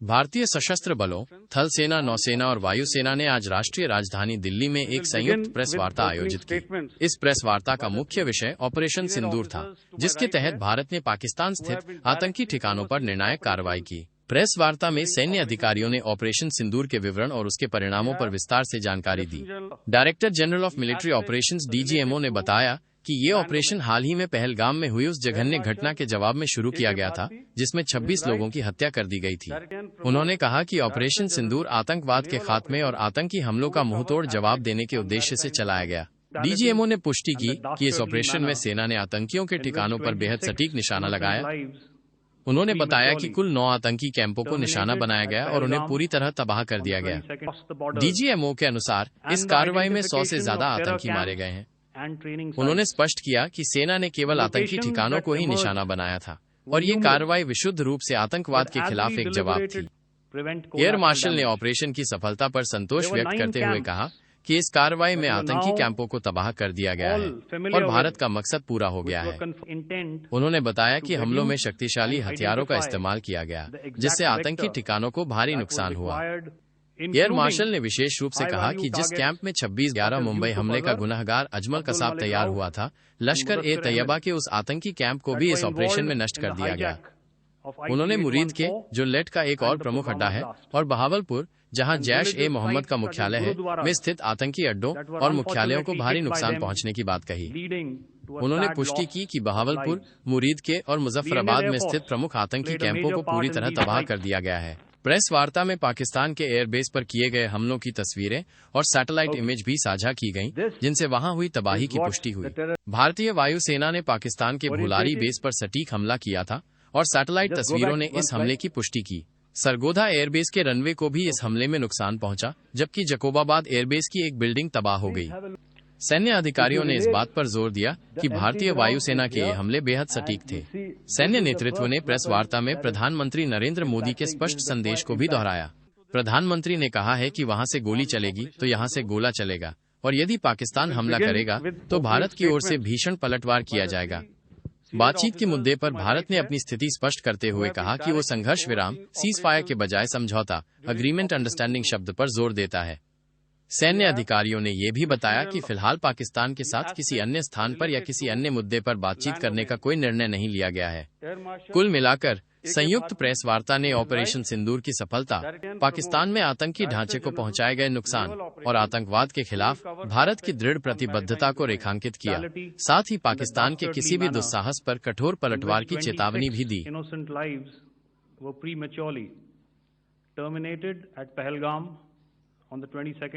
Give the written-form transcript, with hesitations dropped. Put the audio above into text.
भारतीय सशस्त्र बलों, थल सेना, नौसेना और वायुसेना ने आज राष्ट्रीय राजधानी दिल्ली में एक संयुक्त प्रेस वार्ता आयोजित की। इस प्रेस वार्ता का मुख्य विषय ऑपरेशन सिंदूर था, जिसके तहत भारत ने पाकिस्तान स्थित आतंकी ठिकानों पर निर्णायक कार्रवाई की। प्रेस वार्ता में सैन्य अधिकारियों ने ऑपरेशन सिंदूर के विवरण और उसके परिणामों पर विस्तार से जानकारी दी। Director general of military operations DGMO ने बताया कि ये ऑपरेशन हाल ही में पहलगाम में हुई उस जघन्य घटना के जवाब में शुरू किया गया था, जिसमें 26 लोगों की हत्या कर दी गई थी। उन्होंने कहा कि ऑपरेशन सिंदूर आतंकवाद के खात्मे और आतंकी हमलों का मुंहतोड़ जवाब देने के उद्देश्य से चलाया गया। डीजीएमओ ने पुष्टि की कि इस ऑपरेशन में सेना ने आतंकियों के ठिकानों पर बेहद सटीक निशाना लगाया। उन्होंने बताया कि कुल 9 आतंकी कैंपों को निशाना बनाया गया और उन्हें पूरी तरह तबाह कर दिया गया। डीजीएमओ के अनुसार इस कार्रवाई में 100 से ज्यादा आतंकी मारे गए हैं। उन्होंने स्पष्ट किया कि सेना ने केवल आतंकी ठिकानों को ही निशाना बनाया था और ये कार्रवाई विशुद्ध रूप से आतंकवाद के खिलाफ एक जवाब थी। एयर मार्शल ने ऑपरेशन की सफलता पर संतोष व्यक्त करते हुए कहा कि इस कार्रवाई में आतंकी कैंपों को तबाह कर दिया गया है और भारत का मकसद पूरा हो गया है। उन्होंने बताया कि हमलों में शक्तिशाली हथियारों का इस्तेमाल किया गया, जिससे आतंकी ठिकानों को भारी नुकसान हुआ। एयर मार्शल ने विशेष रूप से कहा कि जिस कैंप में 26/11 मुंबई हमले का गुनहगार अजमल कसाब तैयार हुआ था, लश्कर-ए-तैयबा के उस आतंकी कैंप को भी इस ऑपरेशन में नष्ट कर दिया गया। उन्होंने मुरीद के, जो लेट का एक और प्रमुख अड्डा है, और बहावलपुर, जहां जैश-ए-मोहम्मद का मुख्यालय है, में स्थित आतंकी अड्डों और मुख्यालयों को भारी नुकसान पहुंचने की बात कही। उन्होंने पुष्टि की कि बहावलपुर, मुरीद के और मुजफ्फराबाद में स्थित प्रमुख आतंकी कैंपों को पूरी तरह तबाह कर दिया गया है। प्रेस वार्ता में पाकिस्तान के एयरबेस पर किए गए हमलों की तस्वीरें और सैटेलाइट इमेज भी साझा की गईं, जिनसे वहां हुई तबाही की पुष्टि हुई। भारतीय वायुसेना ने पाकिस्तान के भुलारी बेस पर सटीक हमला किया था और सैटेलाइट तस्वीरों ने इस हमले की पुष्टि की। सरगोधा एयरबेस के रनवे को भी इस हमले में नुकसान पहुंचा, जबकि जकोबाबाद एयरबेस की एक बिल्डिंग तबाह हो गई। सैन्य अधिकारियों ने इस बात पर जोर दिया कि भारतीय वायुसेना के ये हमले बेहद सटीक थे। सैन्य नेतृत्व ने प्रेस वार्ता में प्रधानमंत्री नरेंद्र मोदी के स्पष्ट संदेश को भी दोहराया। प्रधानमंत्री ने कहा है कि वहां से गोली चलेगी तो यहां से गोला चलेगा, और यदि पाकिस्तान हमला करेगा तो भारत की ओर से भीषण पलटवार किया जाएगा। बातचीत के मुद्दे पर भारत ने अपनी स्थिति स्पष्ट करते हुए कहा कि वो संघर्ष विराम, सीज फायर के बजाय समझौता, अग्रीमेंट अंडरस्टैंडिंग शब्द पर जोर देता है। सैन्य अधिकारियों ने यह भी बताया कि फिलहाल पाकिस्तान के साथ किसी अन्य स्थान पर या किसी अन्य मुद्दे पर बातचीत करने का कोई निर्णय नहीं लिया गया है। कुल मिलाकर संयुक्त प्रेस वार्ता ने ऑपरेशन सिंदूर की सफलता, पाकिस्तान में आतंकी ढांचे को पहुंचाए गए नुकसान और आतंकवाद के खिलाफ भारत की दृढ़ प्रतिबद्धता को रेखांकित किया। साथ ही पाकिस्तान के किसी भी दुस्साहस पर कठोर पलटवार की चेतावनी भी दी। terminated at Pahalgam on the 22nd